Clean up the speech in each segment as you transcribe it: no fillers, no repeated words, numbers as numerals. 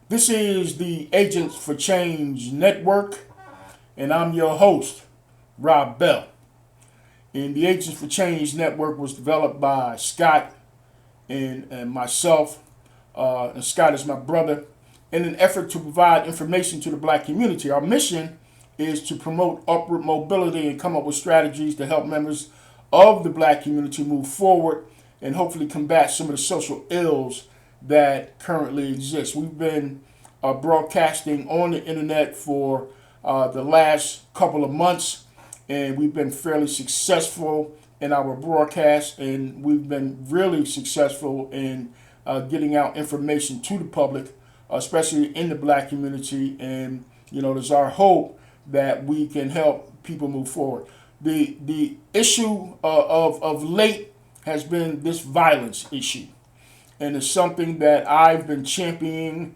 This is the Agents for Change Network, and I'm your host, Rob Bell. And the Agents for Change Network was developed by Scott and myself. And Scott is my brother, in an effort to provide information to the black community. Our mission is to promote upward mobility and come up with strategies to help members of the black community move forward and hopefully combat some of the social ills that currently exist. We've been broadcasting on the internet for the last couple of months, and we've been fairly successful in our broadcast, and we've been really successful in getting out information to the public, especially in the black community. And there's our hope that we can help people move forward. The issue of late has been this violence issue, and it's something that I've been championing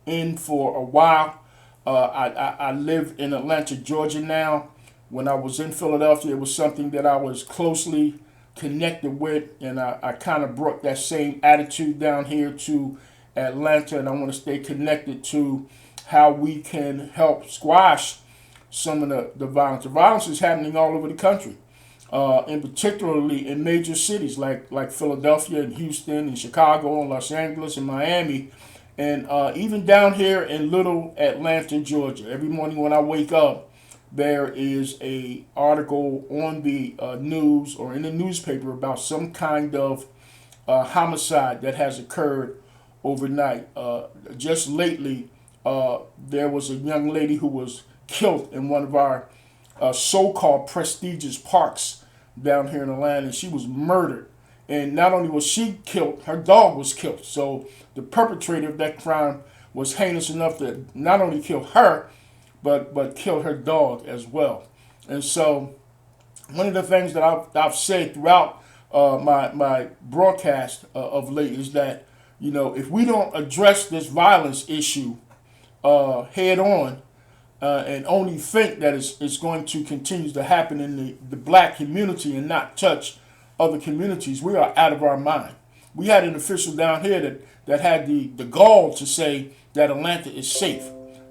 in for a while. I live in Atlanta, Georgia now. When I was in Philadelphia, it was something that I was closely connected with, and I kind of brought that same attitude down here to Atlanta, and I want to stay connected to how we can help squash some of the violence. The violence is happening all over the country, and particularly in major cities like Philadelphia and Houston and Chicago and Los Angeles and Miami, and even down here in little Atlanta, Georgia. Every morning when I wake up, there is a article on the news or in the newspaper about some kind of homicide that has occurred overnight. Just lately, there was a young lady who was killed in one of our so-called prestigious parks down here in Atlanta, and she was murdered. And not only was she killed, her dog was killed. So the perpetrator of that crime was heinous enough to not only kill her, but kill her dog as well. And so one of the things that I've said throughout my broadcast of late is that, if we don't address this violence issue head on, and only think that it's going to continue to happen in the black community and not touch other communities, we are out of our mind. We had an official down here that had the gall to say that Atlanta is safe,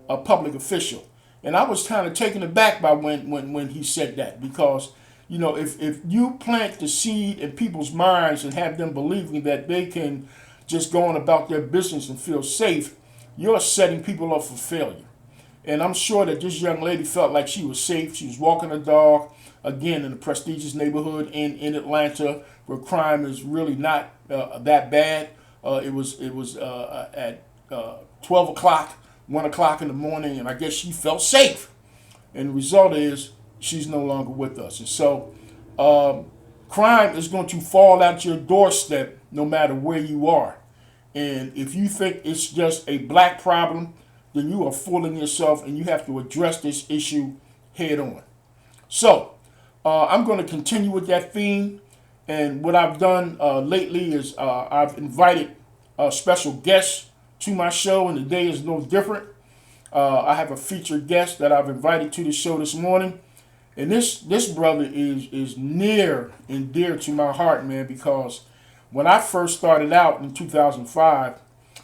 a public official. And I was kind of taken aback by when he said that, because if you plant the seed in people's minds and have them believing that they can just go on about their business and feel safe, you're setting people up for failure. And I'm sure that this young lady felt like she was safe. She was walking her dog, again, in a prestigious neighborhood in Atlanta, where crime is really not that bad. It was at 12 o'clock, 1 o'clock in the morning, and I guess she felt safe. And the result is she's no longer with us. And so crime is going to fall out your doorstep no matter where you are. And if you think it's just a black problem, then you are fooling yourself, and you have to address this issue head on. So I'm going to continue with that theme. And what I've done lately is I've invited special guests to my show, and the day is no different. I have a featured guest that I've invited to the show this morning. And this brother is near and dear to my heart, man, because when I first started out in 2005,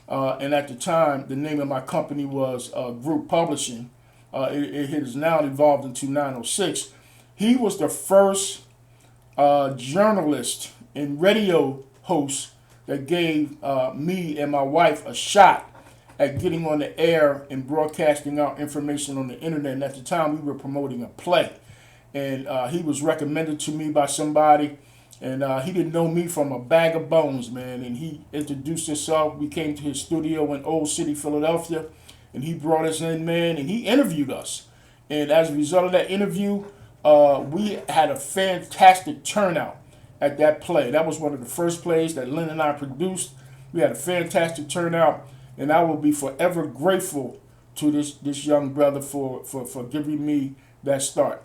and at the time, the name of my company was Group Publishing. It has now evolved into 906. He was the first journalist and radio host that gave me and my wife a shot at getting on the air and broadcasting our information on the internet. And at the time, we were promoting a play. And he was recommended to me by somebody. And he didn't know me from a bag of bones, man. And he introduced himself. We came to his studio in Old City, Philadelphia. And he brought us in, man, and he interviewed us. And as a result of that interview, we had a fantastic turnout at that play. That was one of the first plays that Lynn and I produced. We had a fantastic turnout. And I will be forever grateful to this young brother for giving me that start.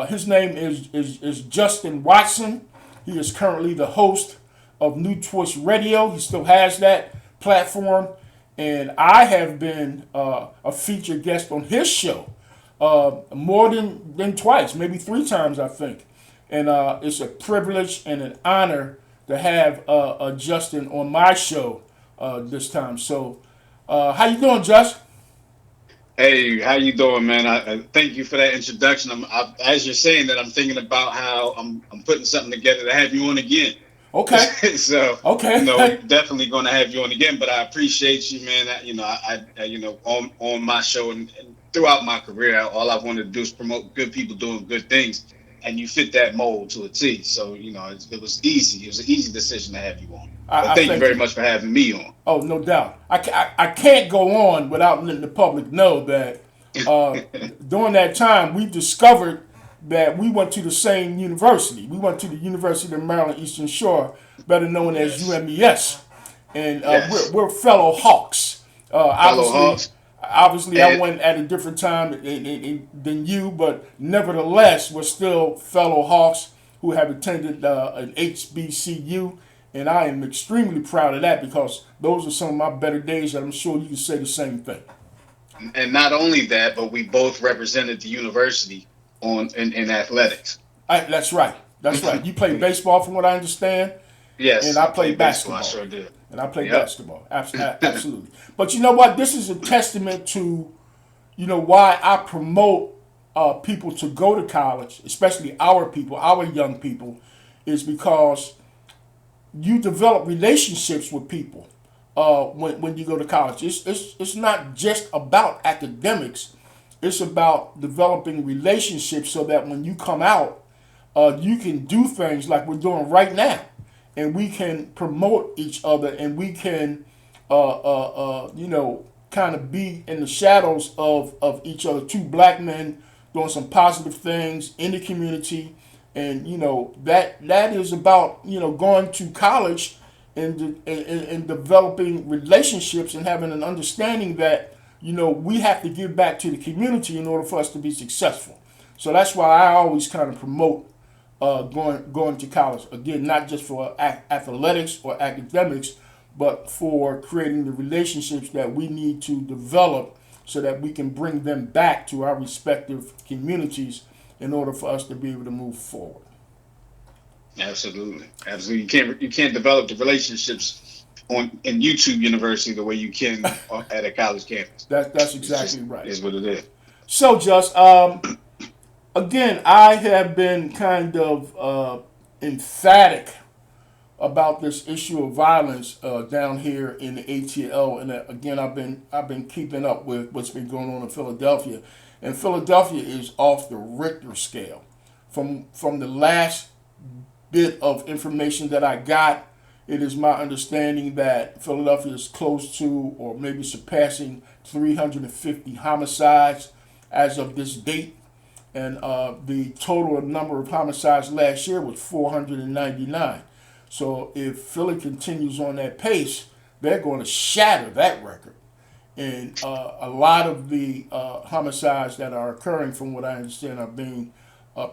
His name is Justin Watson. He is currently the host of New Twist Radio. He still has that platform. And I have been a featured guest on his show more than twice, maybe 3 times, I think. And it's a privilege and an honor to have Justin on my show this time. So How you doing, Josh? Hey, how you doing, man? I thank you for that introduction. As you're saying that, I'm thinking about how I'm putting something together to have you on again. Okay. So, Okay. definitely going to have you on again. But I appreciate you, man. On my show and throughout my career, all I've wanted to do is promote good people doing good things, and you fit that mold to a T. So, it was easy. It was an easy decision to have you on. But I thank you thank very you. much for having me on. Oh, no doubt. I can't go on without letting the public know that uh, during that time we discovered that we went to the same university. We went to the University of Maryland Eastern Shore, better known as Yes, UMES, and yes, we're fellow Hawks. fellow Obviously, Hawks. I And went at a different time than you, but nevertheless, we're still fellow Hawks who have attended an HBCU, and I am extremely proud of that because those are some of my better days, and I'm sure you can say the same thing. and not only that, but we both represented the university in athletics. That's right. That's right. You play baseball, from what I understand, and Yes, I I play played baseball. I basketball. sure did. And I play Yep. basketball. Absolutely. But you know what? This is a testament to why I promote people to go to college, especially our people, our young people, is because you develop relationships with people when you go to college. It's not just about academics. It's about developing relationships so that when you come out, you can do things like we're doing right now, and we can promote each other, and we can, kind of be in the shadows of each other. Two black men doing some positive things in the community, and that is about going to college and developing relationships and having an understanding that we have to give back to the community in order for us to be successful. So that's why I always kind of promote going to college. Again, not just for athletics or academics, but for creating the relationships that we need to develop so that we can bring them back to our respective communities in order for us to be able to move forward. Absolutely. Absolutely. You can't develop the relationships on in YouTube University the way you can at a college campus. That's It's exactly just right. is what it is. So, just again, I have been kind of emphatic about this issue of violence down here in the ATL, and again, I've been keeping up with what's been going on in Philadelphia, and Philadelphia is off the Richter scale. From the last bit of information that I got, it is my understanding that Philadelphia is close to or maybe surpassing 350 homicides as of this date, and the total number of homicides last year was 499. So if Philly continues on that pace, they're going to shatter that record. And a lot of the homicides that are occurring, from what I understand, are being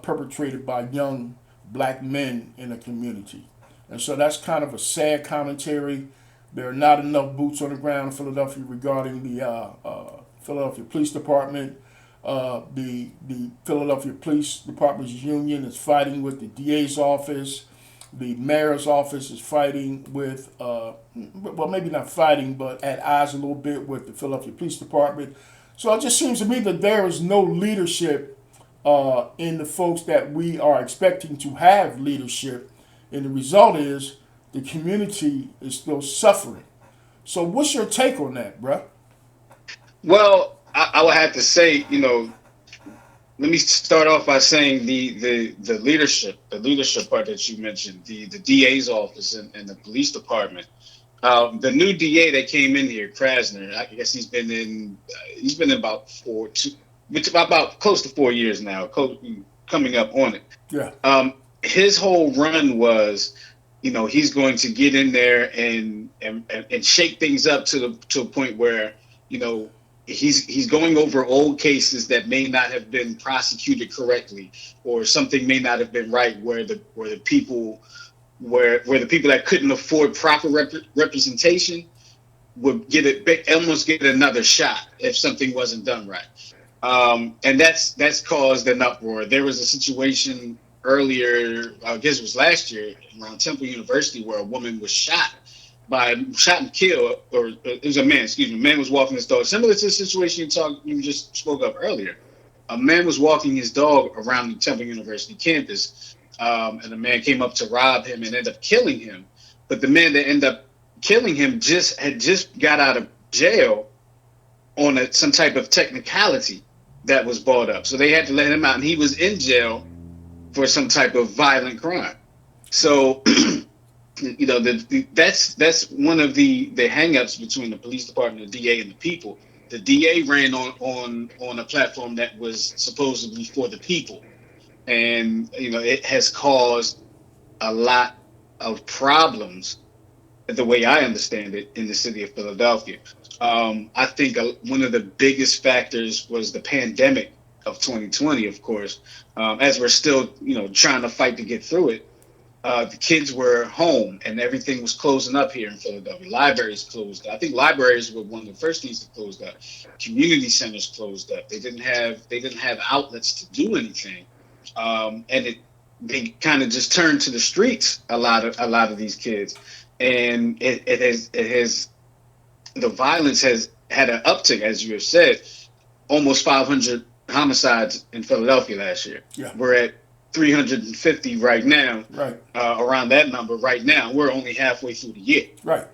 perpetrated by young black men in the community. And so that's kind of a sad commentary. There are not enough boots on the ground in Philadelphia regarding the Philadelphia Police Department. The Philadelphia Police Department's union is fighting with the DA's office. The mayor's office is fighting with, well, maybe not fighting, but at odds a little bit with the Philadelphia Police Department. So it just seems to me that there is no leadership in the folks that we are expecting to have leadership. And the result is the community is still suffering. So what's your take on that, bruh? Well, I would have to say, let me start off by saying the leadership part that you mentioned, the DA's office and the police department. The new DA that came in here, Krasner, I guess he's been about which about close to 4 years now, coming up on it. Yeah. His whole run was, he's going to get in there and shake things up to a point where, you know, he's going over old cases that may not have been prosecuted correctly, or something may not have been right, where the people that couldn't afford proper representation would almost get another shot if something wasn't done right. And that's caused an uproar. There was a situation earlier, I guess it was last year, around Temple University, where a woman was shot, shot and killed, or it was a man. Excuse me. A man was walking his dog, similar to the situation you just spoke of earlier. A man was walking his dog around the Temple University campus, and a man came up to rob him and ended up killing him. But the man that ended up killing him had just got out of jail on some type of technicality that was brought up. So they had to let him out, and he was in jail for some type of violent crime. So, that's one of the hangups between the police department, the DA, and the people. The DA ran on a platform that was supposedly for the people, and it has caused a lot of problems, the way I understand it, in the city of Philadelphia. I think one of the biggest factors was the pandemic of 2020, of course, as we're still, trying to fight to get through it. The kids were home and everything was closing up here in Philadelphia. Libraries closed. I think libraries were one of the first things that closed up. Community centers closed up. They didn't have outlets to do anything, and they kind of just turned to the streets. A lot of these kids, and it has the violence has had an uptick, as you have said. Almost 500 homicides in Philadelphia last year. Yeah. We're at 350 right now. Right. Around that number right now. We're only halfway through the year. Right.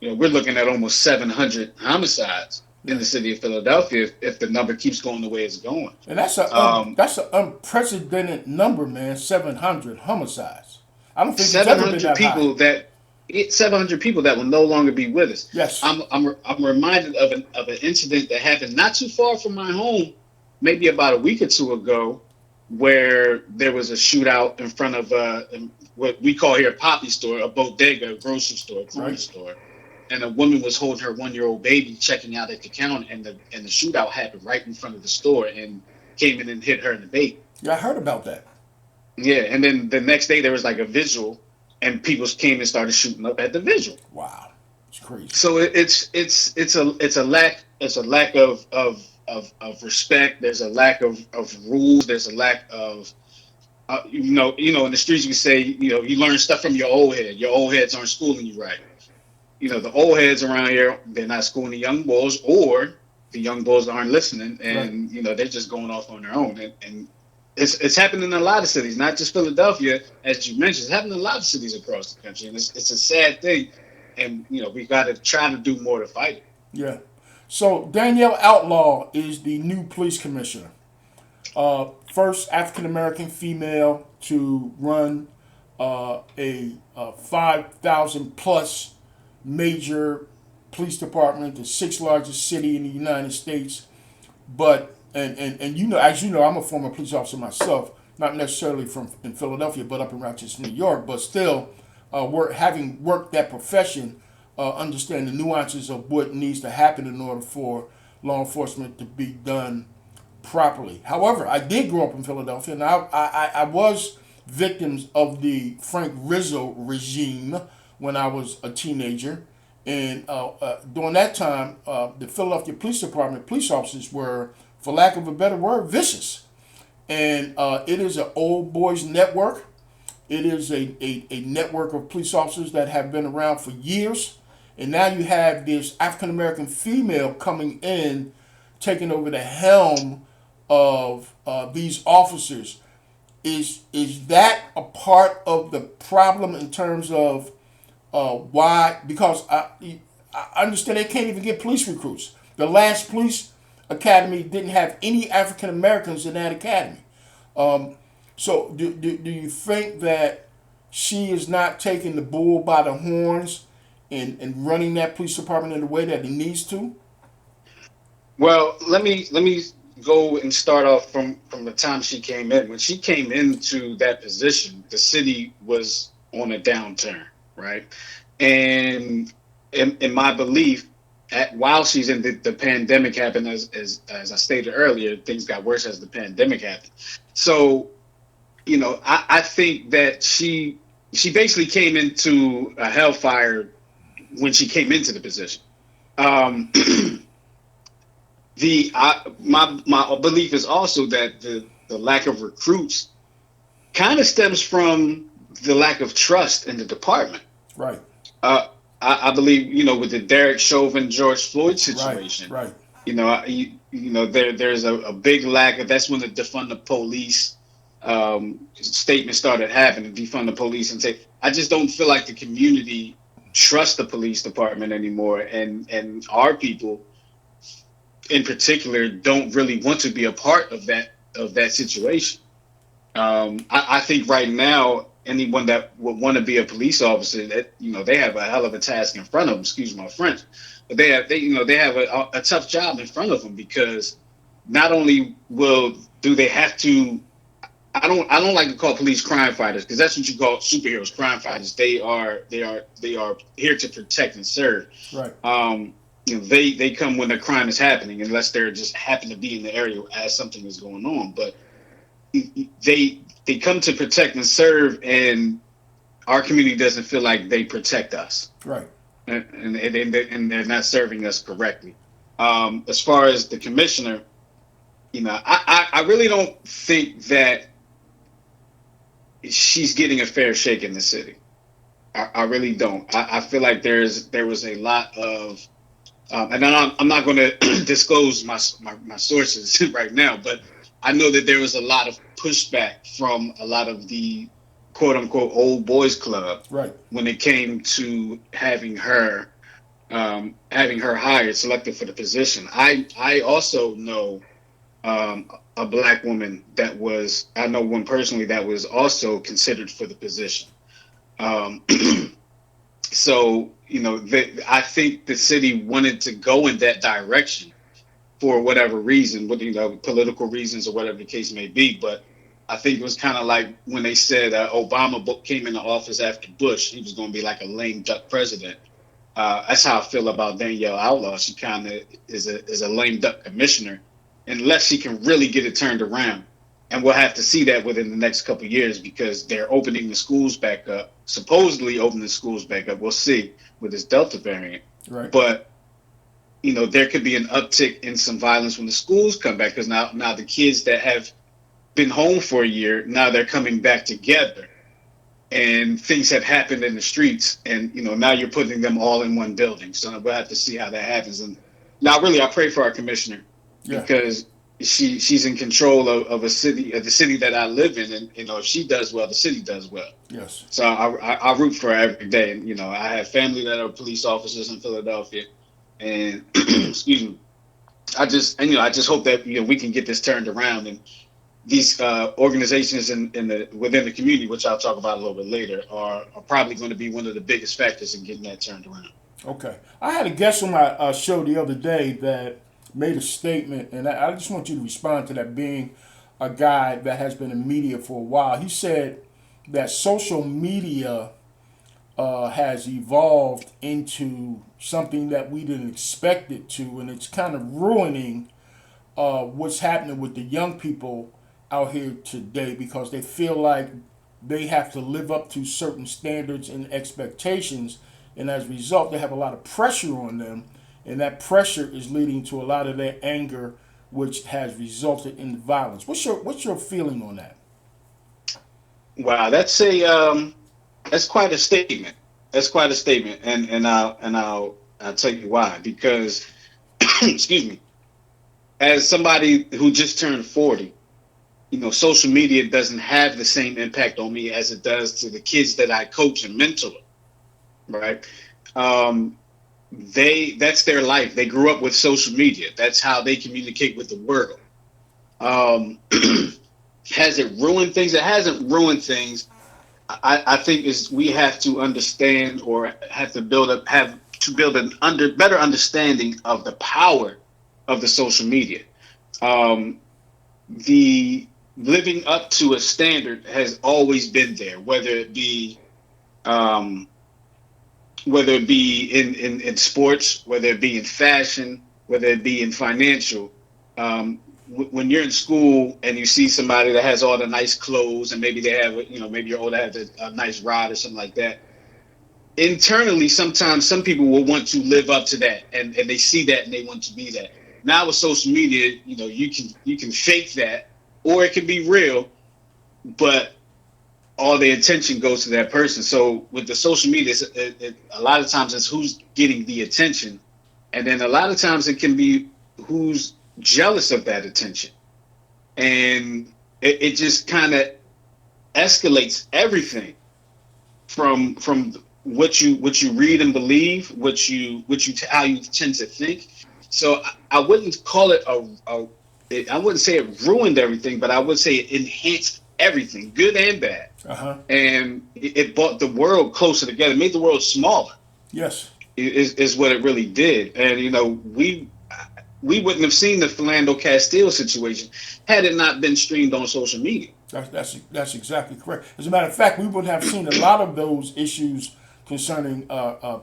We're looking at almost 700 homicides in the city of Philadelphia if the number keeps going the way it's going. And that's an unprecedented number, man. 700 homicides. I don't think 700 people high. 700 people that will no longer be with us. Yes. I'm reminded of an incident that happened not too far from my home, maybe about a week or two ago, where there was a shootout in front of what we call here a poppy store, a bodega, a grocery store, a corner store, and a woman was holding her 1-year-old baby checking out at the counter, and the shootout happened right in front of the store and came in and hit her and the baby. Yeah, I heard about that. Yeah, and then the next day there was like a vigil, and people came and started shooting up at the vigil. Wow, it's crazy. So it's a lack of respect. There's a lack of rules. There's a lack of in the streets we say you learn stuff from your old head. Your old heads aren't schooling you right. The old heads around here, they're not schooling the young boys, or the young boys aren't listening, and right. They're just going off on their own. And it's happening in a lot of cities, not just Philadelphia, as you mentioned. It's happening in a lot of cities across the country, and it's a sad thing. And we got to try to do more to fight it. Yeah. So Danielle Outlaw is the new police commissioner. First African American female to run a 5,000 plus major police department, the 6th largest city in the United States. But and as you know, I'm a former police officer myself, not necessarily in Philadelphia, but up in Rochester, New York. But still, having worked that profession. Understand the nuances of what needs to happen in order for law enforcement to be done properly. However, I did grow up in Philadelphia, and I was victims of the Frank Rizzo regime when I was a teenager. And during that time, the Philadelphia Police Department police officers were, for lack of a better word, vicious. And it is an old boys network. It is a network of police officers that have been around for years. And now you have this African American female coming in, taking over the helm of these officers. Is that a part of the problem in terms of why? Because I understand they can't even get police recruits. The last police academy didn't have any African Americans in that academy. So do you think that she is not taking the bull by the horns and running that police department in the way that it needs to? Well, let me go and start off from the time she came in. When she came into that position, the city was on a downturn, right? And in my belief, while she's in the pandemic happened, as I stated earlier, things got worse as the pandemic happened. So, I think that she basically came into a hellfire when she came into the position. My belief is also that the lack of recruits kind of stems from the lack of trust in the department. Right. I believe, with the Derek Chauvin, George Floyd Right, situation, right, there's a big lack of, that's when the defund the police statement started happening, defund the police, and say, I just don't feel like the community trusts the police department anymore. And our people in particular don't really want to be a part of that situation. I think right now, anyone that would want to be a police officer, that they have a hell of a task in front of them. Excuse my French, but they have a tough job in front of them, because not only will do they have to. I don't like to call police crime fighters, because that's what you call superheroes, crime fighters. They are here to protect and serve. right, They come when a crime is happening, unless they're just happen to be in the area as something is going on. But they come to protect and serve, and our community doesn't feel like they protect us, right. and they're not serving us correctly. As far as the commissioner, I really don't think that she's getting a fair shake in the city. I really don't. I feel like there was a lot of, and I'm not going to disclose my sources right now, but I know that there was a lot of pushback from a lot of the quote unquote old boys club Right. when it came to having her hired, selected for the position. I also know a black woman I know one personally that was also considered for the position. Um, so, I think the city wanted to go in that direction for whatever reason, political reasons or whatever the case may be. But I think it was kind of like when they said Obama came into office after Bush, he was going to be like a lame duck president. That's how I feel about Danielle Outlaw. She kind of is a lame duck commissioner, unless she can really get it turned around. And we'll have to see that within the next couple of years, because they're opening the schools back up, supposedly opening the schools back up. We'll see with this Delta variant. Right. But there could be an uptick in some violence when the schools come back, because now the kids that have been home for a year, now they're coming back together, and things have happened in the streets, and now you're putting them all in one building. So we'll have to see how that happens. And now, really, I pray for our commissioner, Yeah. because she's in control of the city that I live in, and if she does well, the city does well. Yes. So I root for her every day, and I have family that are police officers in Philadelphia, and excuse me, I just hope that we can get this turned around, and these organizations within the community, which I'll talk about a little bit later, are probably going to be one of the biggest factors in getting that turned around. Okay. I had a guest on my show the other day that made a statement, and I just want you to respond to that, being a guy that has been in media for a while. He said that social media has evolved into something that we didn't expect it to, and it's kind of ruining what's happening with the young people out here today, because they feel like they have to live up to certain standards and expectations, and as a result, they have a lot of pressure on them, and that pressure is leading to a lot of their anger, which has resulted in violence. What's your feeling on that? Wow, that's quite a statement. That's quite a statement, and I'll tell you why. Because excuse me, as somebody who just turned 40, social media doesn't have the same impact on me as it does to the kids that I coach and mentor. Right? That's their life. They grew up with social media. That's how they communicate with the world. Um, has it ruined things? It hasn't ruined things. I think is we have to understand, or have to build better understanding of the power of the social media. Um, the living up to a standard has always been there, um, whether it be in sports, whether it be in fashion, whether it be in financial. When you're in school and you see somebody that has all the nice clothes, and maybe they have, maybe your older has a nice rod or something like that. Internally, sometimes some people will want to live up to that, and they see that and they want to be that. Now with social media, you can fake that, or it can be real, but all the attention goes to that person. So with the social media, a lot of times it's who's getting the attention, and then a lot of times it can be who's jealous of that attention, and it just kind of escalates everything from what you read and believe, how you tend to think. So I wouldn't call it I wouldn't say it ruined everything, but I would say it enhanced everything, good and bad. Uh-huh. And it brought the world closer together, made the world smaller. Yes. Is what it really did. And we wouldn't have seen the Philando Castile situation had it not been streamed on social media. That's exactly correct. As a matter of fact, we would have seen a lot of those issues concerning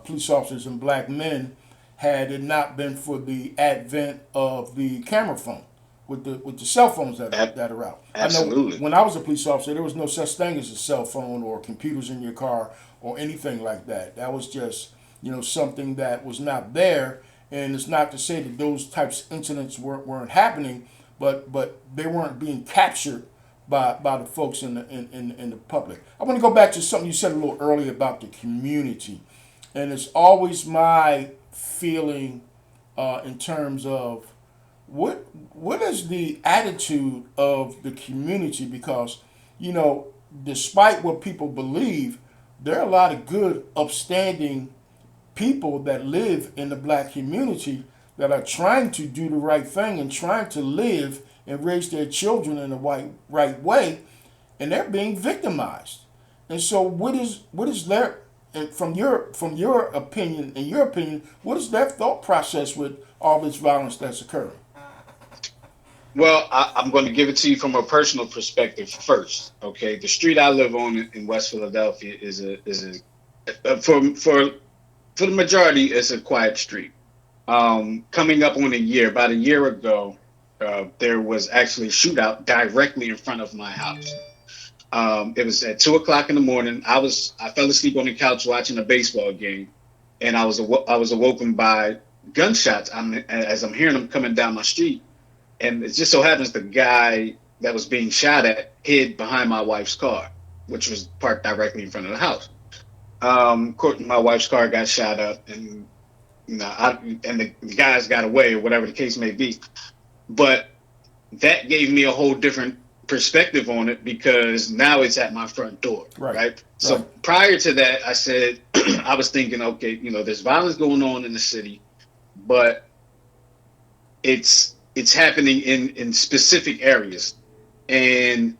police officers and black men had it not been for the advent of the camera phone with the cell phones that are out. I know Absolutely. when I was a police officer, there was no such thing as a cell phone or computers in your car or anything like that. That was just something that was not there. And it's not to say that those types of incidents weren't happening, but they weren't being captured by the folks in the public. I want to go back to something you said a little earlier about the community, and it's always my feeling in terms of what is the attitude of the community, because despite what people believe, there are a lot of good, upstanding people that live in the black community that are trying to do the right thing and trying to live and raise their children in the right way, and they're being victimized. And so, what is their, and from your opinion, what is their thought process with all this violence that's occurring? Well, I'm going to give it to you from a personal perspective first. Okay, the street I live on in West Philadelphia for the majority is a quiet street. Coming up on a year, about a year ago, there was actually a shootout directly in front of my house. It was at 2 o'clock in the morning. I fell asleep on the couch watching a baseball game, and I was awoken by gunshots. As I'm hearing them coming down my street, and it just so happens the guy that was being shot at hid behind my wife's car, which was parked directly in front of the house. My wife's car got shot up, and the guys got away, or whatever the case may be. But that gave me a whole different perspective on it, because now it's at my front door, Right. right? So Right. prior to that, I said I was thinking, okay, there's violence going on in the city, but it's happening in specific areas, and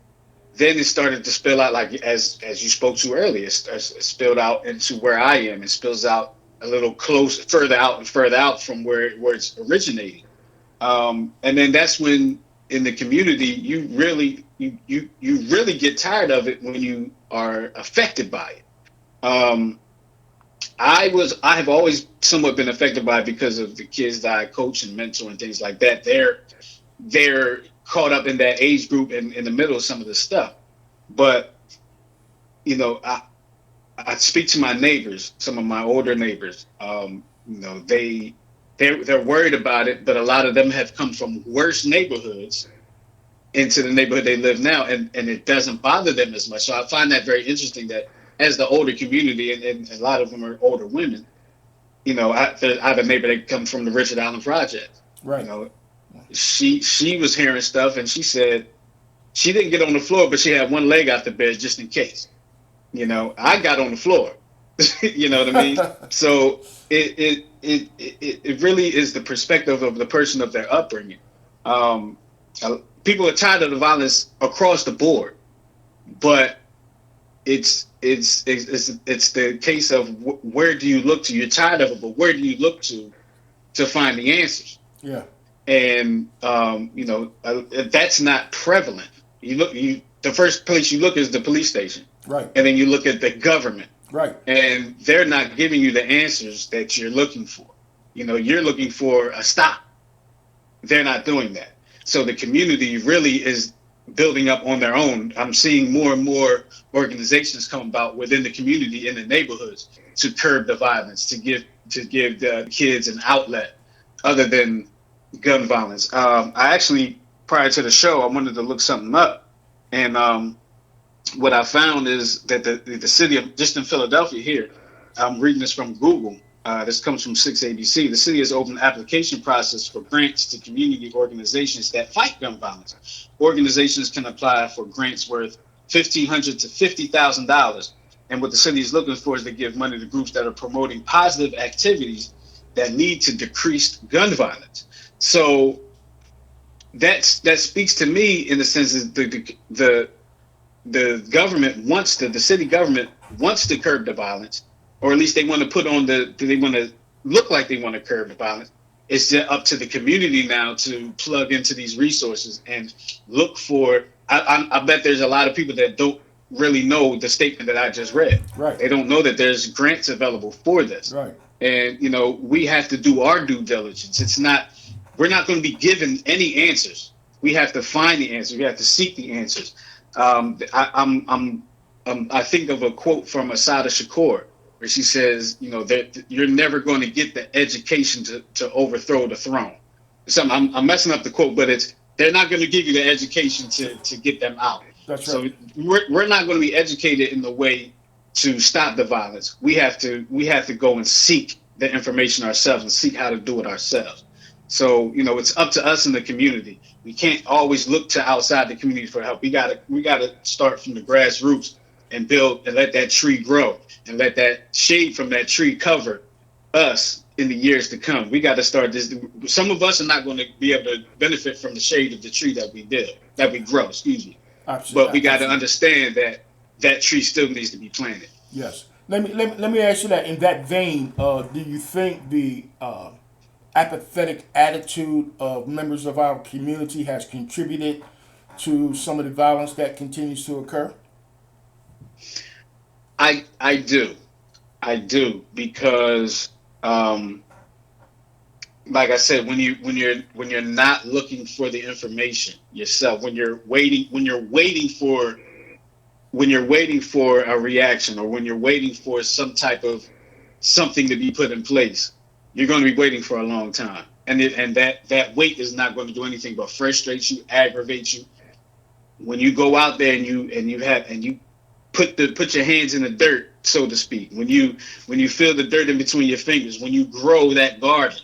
then it started to spill out, like as you spoke to earlier. It spilled out into where I am. It spills out a little close, further out and further out from where it's originating. And then that's when in the community you really get tired of it when you are affected by it. Um, I have always somewhat been affected by it because of the kids that I coach and mentor and things like that. They're caught up in that age group and in the middle of some of this stuff. But you know, I speak to my neighbors, some of my older neighbors. They're worried about it, but a lot of them have come from worse neighborhoods into the neighborhood they live now, and it doesn't bother them as much. So I find that very interesting that as the older community, and a lot of them are older women. I have a neighbor that come from the Richard Allen Project. You Right. know, she was hearing stuff, and she said she didn't get on the floor, but she had one leg out the bed just in case. I got on the floor. You know what I mean? So it really is the perspective of the person, of their upbringing. Um, People are tired of the violence across the board, but it's the case of where do you look to? You're tired of it, but where do you look to find the answers? Yeah. And that's not prevalent. The first place you look is the police station, Right. and then you look at the government, Right. and they're not giving you the answers that you're looking for. You're looking for a stop. They're not doing that. So the community really is building up on their own. I'm seeing more and more organizations come about within the community, in the neighborhoods, to curb the violence, to give the kids an outlet other than gun violence. I actually, prior to the show, I wanted to look something up, and what I found is that the city of, just in Philadelphia here, I'm reading this from Google. This comes from 6ABC. The city has opened an application process for grants to community organizations that fight gun violence. Organizations can apply for grants worth $1,500 to $50,000. And what the city is looking for is to give money to groups that are promoting positive activities that lead to decreased gun violence. So that speaks to me in the sense that the government wants to, the city government wants to curb the violence, or at least they want to put on they want to look like they want to curb the violence. It's just up to the community now to plug into these resources and look for. I bet there's a lot of people that don't really know the statement that I just read. Right. They don't know that there's grants available for this. Right. And we have to do our due diligence. We're not going to be given any answers. We have to find the answers. We have to seek the answers. I think of a quote from Asada Shakur where she says, that you're never going to get the education to overthrow the throne. I'm messing up the quote, but they're not going to give you the education to get them out. That's right. So we're not going to be educated in the way to stop the violence. We have to go and seek the information ourselves and seek how to do it ourselves. So, it's up to us in the community. We can't always look to outside the community for help. We gotta start from the grassroots and build and let that tree grow and let that shade from that tree cover us in the years to come. We got to start this. Some of us are not going to be able to benefit from the shade of the tree that we grow, excuse me. Absolutely. But we got to understand that tree still needs to be planted. Yes. Let me ask you that. In that vein, do you think the apathetic attitude of members of our community has contributed to some of the violence that continues to occur? I do because like I said, when you're not looking for the information yourself, when you're waiting for a reaction, or when you're waiting for some type of something to be put in place, you're going to be waiting for a long time, and that wait is not going to do anything but frustrate you, aggravate you. When you go out there and you put your hands in the dirt, so to speak, when you feel the dirt in between your fingers, when you grow that garden,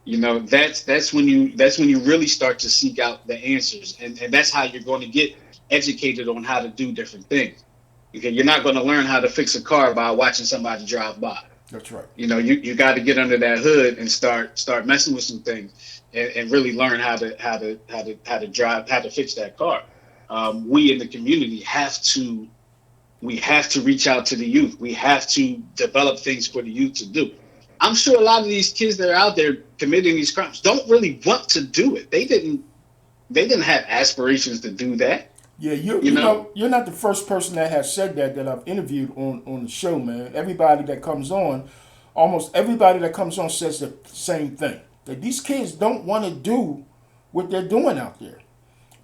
that's when you really start to seek out the answers, and that's how you're going to get educated on how to do different things. Okay, you're not going to learn how to fix a car by watching somebody drive by. That's right. You got to get under that hood and start messing with some things and really learn how to drive, how to fix that car. We in the community have to reach out to the youth. We have to develop things for the youth to do. I'm sure a lot of these kids that are out there committing these crimes don't really want to do it. They didn't have aspirations to do that. Yeah, you're not the first person that has said that I've interviewed on the show, man. Almost everybody that comes on says the same thing. That these kids don't want to do what they're doing out there.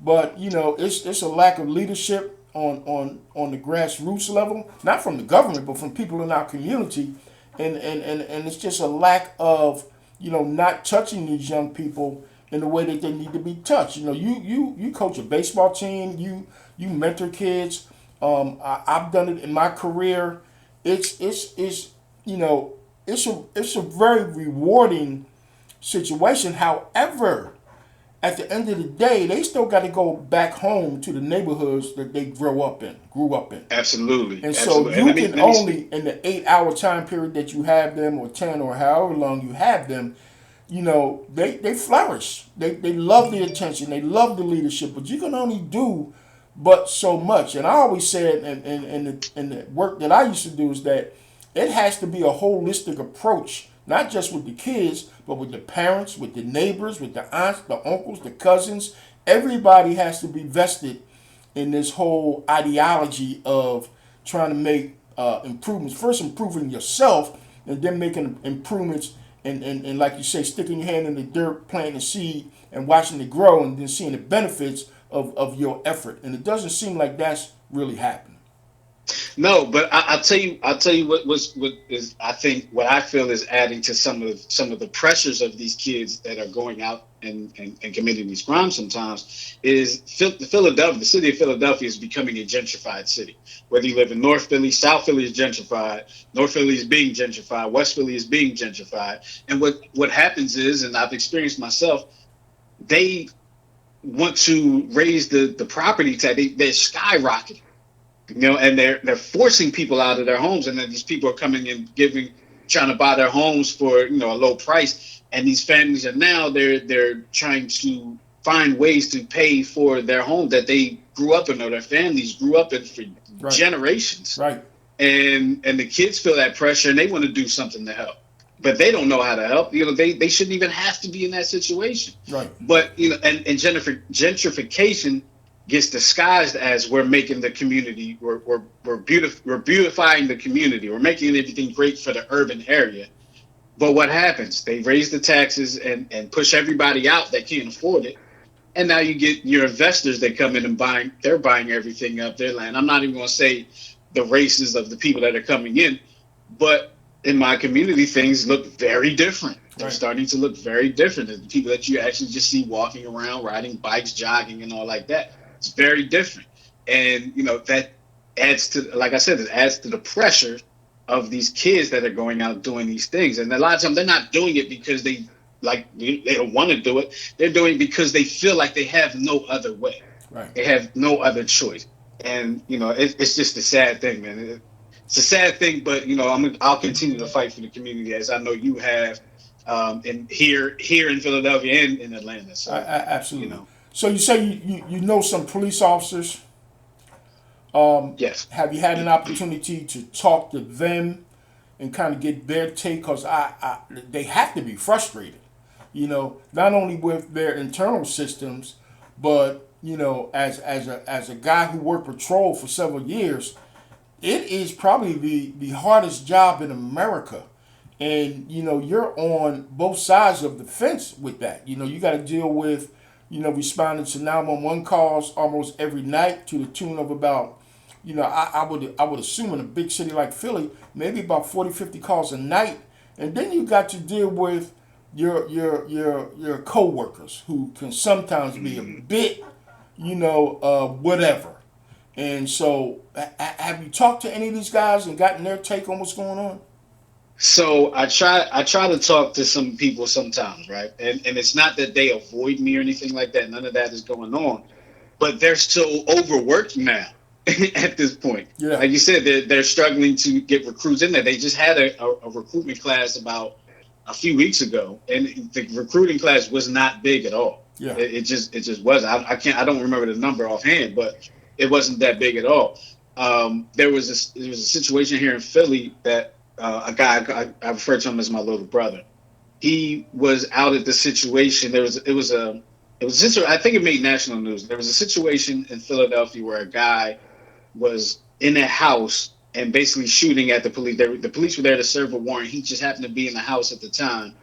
But, it's a lack of leadership on the grassroots level, not from the government, but from people in our community. And it's just a lack of, not touching these young people in the way that they need to be touched. You coach a baseball team, you mentor kids. I've done it in my career. It's a very rewarding situation. However, at the end of the day, they still got to go back home to the neighborhoods that they grew up in. Absolutely. And Absolutely. so you can only, in the 8-hour time period that you have them, or 10, or however long you have them, they flourish. They love the attention. They love the leadership. But you can only do but so much. And I always said, in the work that I used to do, is that it has to be a holistic approach, not just with the kids, but with the parents, with the neighbors, with the aunts, the uncles, the cousins. Everybody has to be vested in this whole ideology of trying to make improvements. First, improving yourself, and then making improvements. And like you say, sticking your hand in the dirt, planting a seed, and watching it grow, and then seeing the benefits of your effort. And it doesn't seem like that's really happening. No, but I'll tell you what is I think what I feel is adding to some of the pressures of these kids that are going out and committing these crimes sometimes is Philadelphia. The city of Philadelphia is becoming a gentrified city. Whether you live in North Philly, South Philly is gentrified, North Philly is being gentrified, West Philly is being gentrified. And what happens is, and I've experienced myself, they want to raise the property tax. They're skyrocketing, and they're forcing people out of their homes, and then these people are coming and trying to buy their homes for a low price, and these families are now they're trying to find ways to pay for their home that they grew up in or their families grew up in for Right. generations, Right. and the kids feel that pressure and they want to do something to help, but they don't know how to help. They shouldn't even have to be in that situation. Right. But and gentrification gets disguised as we're making the community, we're beautifying the community, we're making everything great for the urban area. But what happens? They raise the taxes and push everybody out that can't afford it. And now you get your investors that come in and they're buying everything up their land. I'm not even going to say the races of the people that are coming in, but in my community, things look very different. They're Right. starting to look very different. The people that you actually just see walking around, riding bikes, jogging, and all like that. It's very different. And, that adds to, like I said, it adds to the pressure of these kids that are going out doing these things. And a lot of times they're not doing it because they don't want to do it. They're doing it because they feel like they have no other way. Right. They have no other choice. And it's just a sad thing, man. It's a sad thing, but I'll continue to fight for the community as I know you have, and here in Philadelphia and in Atlanta. So you Absolutely. know, So you say you know some police officers. yes. Have you had an opportunity to talk to them and kind of get their take? Because they have to be frustrated, not only with their internal systems, but as a guy who worked patrol for several years, it is probably the hardest job in America. And you're on both sides of the fence with that. You got to deal with responding to 911 calls almost every night to the tune of about I would assume in a big city like Philly, maybe about 40, 50 calls a night. And then you got to deal with your co-workers who can sometimes be a bit, whatever. And so have you talked to any of these guys and gotten their take on what's going on? So I try to talk to some people sometimes, right? And it's not that they avoid me or anything like that. None of that is going on. But they're so overworked now at this point. Yeah. Like you said, they're struggling to get recruits in there. They just had a recruitment class about a few weeks ago, and the recruiting class was not big at all. Yeah. It just wasn't. I don't remember the number offhand, but it wasn't that big at all. There was a situation here in Philly that a guy I refer to him as my little brother. He was out at the situation. I think it made national news. There was a situation in Philadelphia where a guy was in a house and basically shooting at the police. The police were there to serve a warrant. He just happened to be in the house at the time,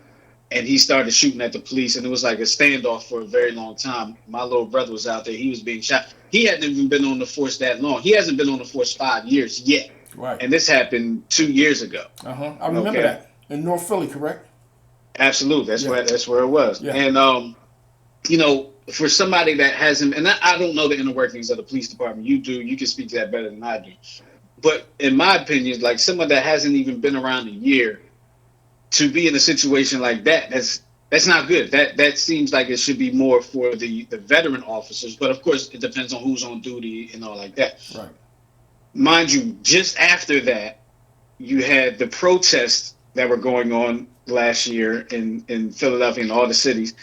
and he started shooting at the police. And it was like a standoff for a very long time. My little brother was out there. He was being shot. He hadn't even been on the force that long. He hasn't been on the force 5 years yet. Right. And this happened 2 years ago. I remember Okay. that in North Philly, correct? Absolutely. That's Yeah. where it was. Yeah. And for somebody that hasn't, and I don't know the inner workings of the police department. You do. You can speak to that better than I do. But in my opinion, like someone that hasn't even been around a year to be in a situation like that, that's not good. That seems like it should be more for the veteran officers. But of course, it depends on who's on duty and all like that. Right. Mind you, just after that, you had the protests that were going on last year in Philadelphia and all the cities,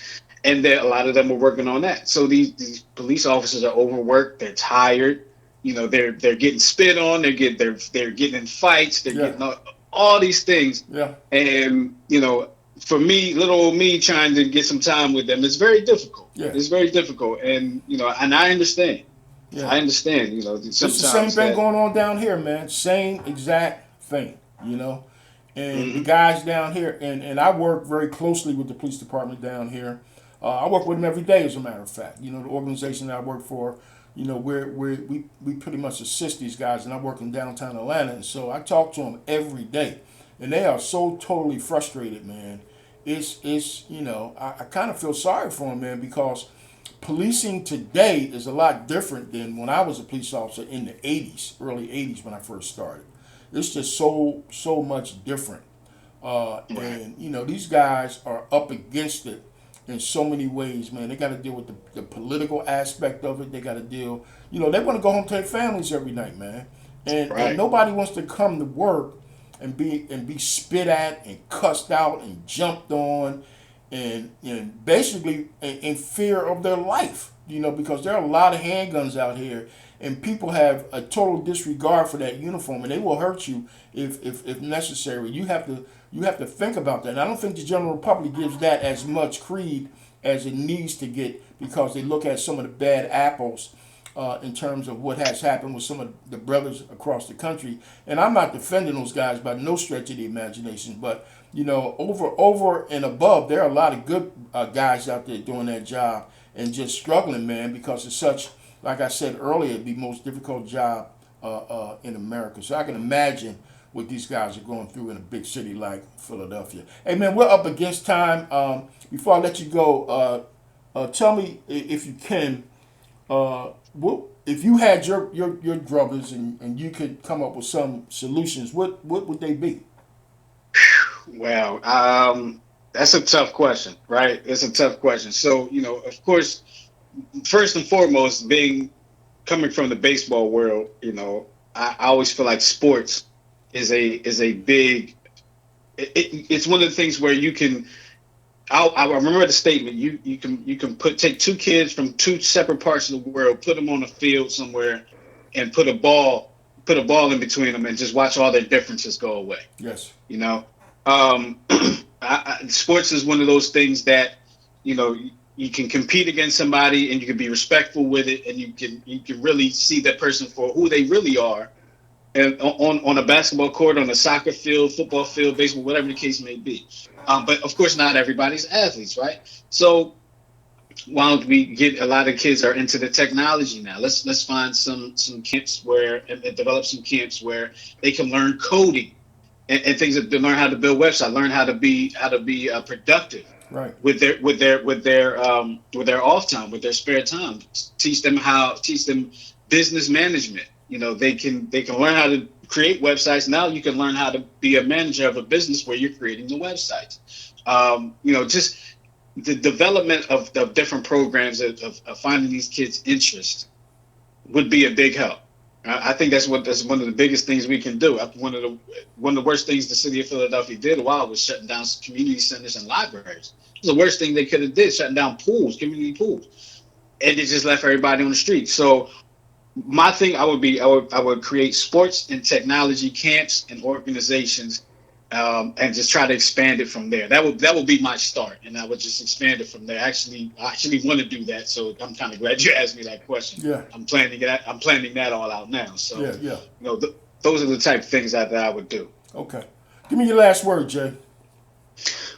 and a lot of them were working on that. So these police officers are overworked. They're tired. They're getting spit on. They're getting in fights. They're Yeah. getting all these things. Yeah. And for me, little old me, trying to get some time with them, it's very difficult. Yeah. It's very difficult, and and I understand. Yeah. I understand. It's the Sometimes same thing going on down here, man. Same exact thing, And the guys down here, and I work very closely with the police department down here. I work with them every day, as a matter of fact. The organization that I work for we pretty much assist these guys, and I work in downtown Atlanta, and so I talk to them every day, and they are so totally frustrated, man. It's I kind of feel sorry for them, man, because policing today is a lot different than when I was a police officer in the '80s, early '80s when I first started. It's just so much different. Right. And these guys are up against it in so many ways, man. They got to deal with the political aspect of it. They got to deal, they want to go home to their families every night, man. And Right. nobody wants to come to work and be spit at and cussed out and jumped on and basically in fear of their life, because there are a lot of handguns out here, and people have a total disregard for that uniform, and they will hurt you if necessary. You have to think about that. And I don't think the general public gives that as much creed as it needs to get, because they look at some of the bad apples in terms of what has happened with some of the brothers across the country. And I'm not defending those guys by no stretch of the imagination, but over and above, there are a lot of good guys out there doing that job and just struggling, man, because it's such, like I said earlier, the most difficult job in America. So I can imagine what these guys are going through in a big city like Philadelphia. Hey, man, we're up against time. Before I let you go, tell me if you can. If you had your druthers and you could come up with some solutions, what would they be? Well, that's a tough question, right? It's a tough question. So, of course, first and foremost, being coming from the baseball world, I always feel like sports is a big. It's one of the things where you can. I remember the statement. You can take two kids from two separate parts of the world, put them on a field somewhere, and put a ball in between them, and just watch all their differences go away. Yes. You know, sports is one of those things that you know you can compete against somebody, and you can be respectful with it, and you can really see that person for who they really are, and on a basketball court, on a soccer field, football field, baseball, whatever the case may be. But of course, not everybody's athletes, right? So why don't we get a lot of kids are into the technology now? Let's find some camps where and develop some camps where they can learn coding and things that to learn how to build websites, learn how to be productive Right. with their off time, with their spare time. Teach them business management. They can learn how to create websites. Now you can learn how to be a manager of a business where you're creating the websites. Just the development of different programs of finding these kids' interest would be a big help. I think that's one of the biggest things we can do. One of the worst things the city of Philadelphia did a while was shutting down community centers and libraries. It was the worst thing they could have did, shutting down pools, community pools, and it just left everybody on the street. So my thing I would create sports and technology camps and organizations, and just try to expand it from there. That would be my start, and I would just expand it from there. I actually want to do that, so I'm kind of glad you asked me that question. Yeah. I'm planning that all out now. So Yeah. Yeah. those are the type of things that I would do. Okay. Give me your last word, Jay.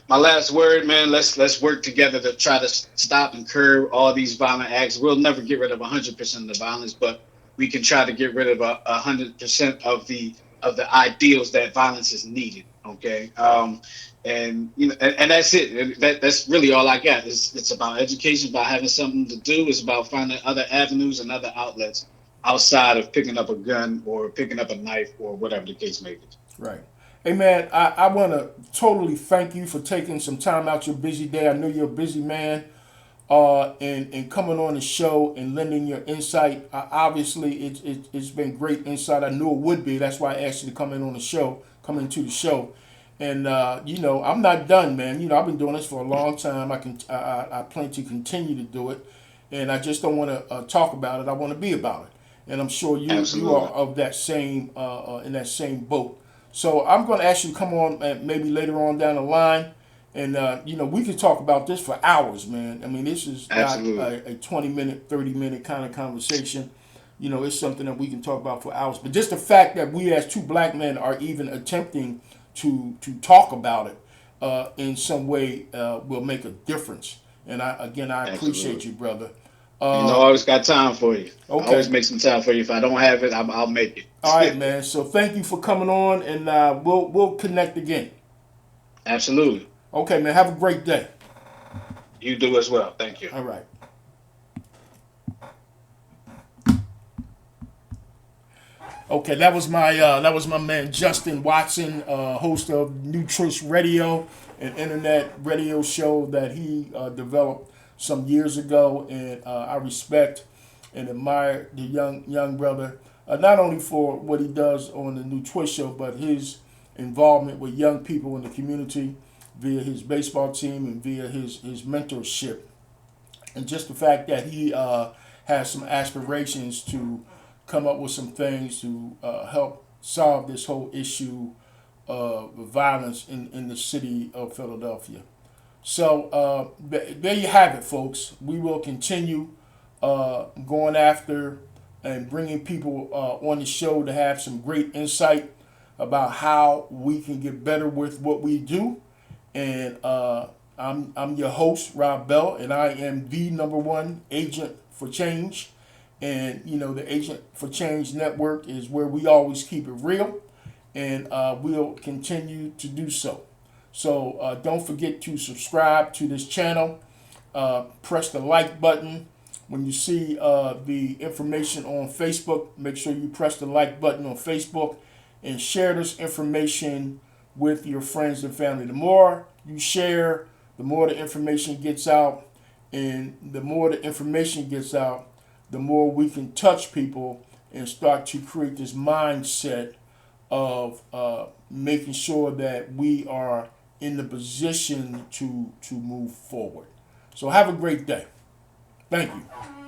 My last word, man. Let's work together to try to stop and curb all these violent acts. We'll never get rid of 100% of the violence, but we can try to get rid of 100% of the ideals that violence is needed. Okay, and that's it. That's really all I got. It's about education, about having something to do. It's about finding other avenues and other outlets outside of picking up a gun or picking up a knife or whatever the case may be. Right. Hey, man, I want to totally thank you for taking some time out your busy day. I know you're a busy man. And coming on the show and lending your insight. Obviously, it's been great insight. I knew it would be. That's why I asked you to come in on the show, come into the show. And I'm not done, man. I've been doing this for a long time. I plan to continue to do it, and I just don't want to talk about it. I want to be about it, and I'm sure you are Absolutely. of that same in that same boat. So I'm going to ask you to come on maybe later on down the line, and we could talk about this for hours, man. I mean, this is not Absolutely. a 20-minute, 30-minute kind of conversation. It's something that we can talk about for hours. But just the fact that we as two black men are even attempting to talk about it in some way will make a difference. And I appreciate Absolutely. you, brother. You know, I always got time for you. I always Okay. make some time for you. If I don't have it, I'll make All right, it. man. So thank you for coming on, and we'll connect again. Absolutely. Okay, man. Have a great day. You do as well. Thank you. All right. Okay, that was my man Justin Watson, host of New Truth Radio, an internet radio show that he developed some years ago, and I respect and admire the young brother, not only for what he does on the New Twist show, but his involvement with young people in the community via his baseball team and via his mentorship, and just the fact that he has some aspirations to come up with some things to help solve this whole issue of violence in the city of Philadelphia. So there you have it, folks. We will continue going after and bringing people on the show to have some great insight about how we can get better with what we do. And I'm your host, Rob Bell, and I am the number one agent for change. And you know, the Agent for Change Network is where we always keep it real, and we'll continue to do so. So don't forget to subscribe to this channel. Press the like button. When you see the information on Facebook, make sure you press the like button on Facebook and share this information with your friends and family. The more you share, the more the information gets out, and the more the information gets out, the more we can touch people and start to create this mindset of making sure that we are in the position to move forward. So have a great day. Thank you.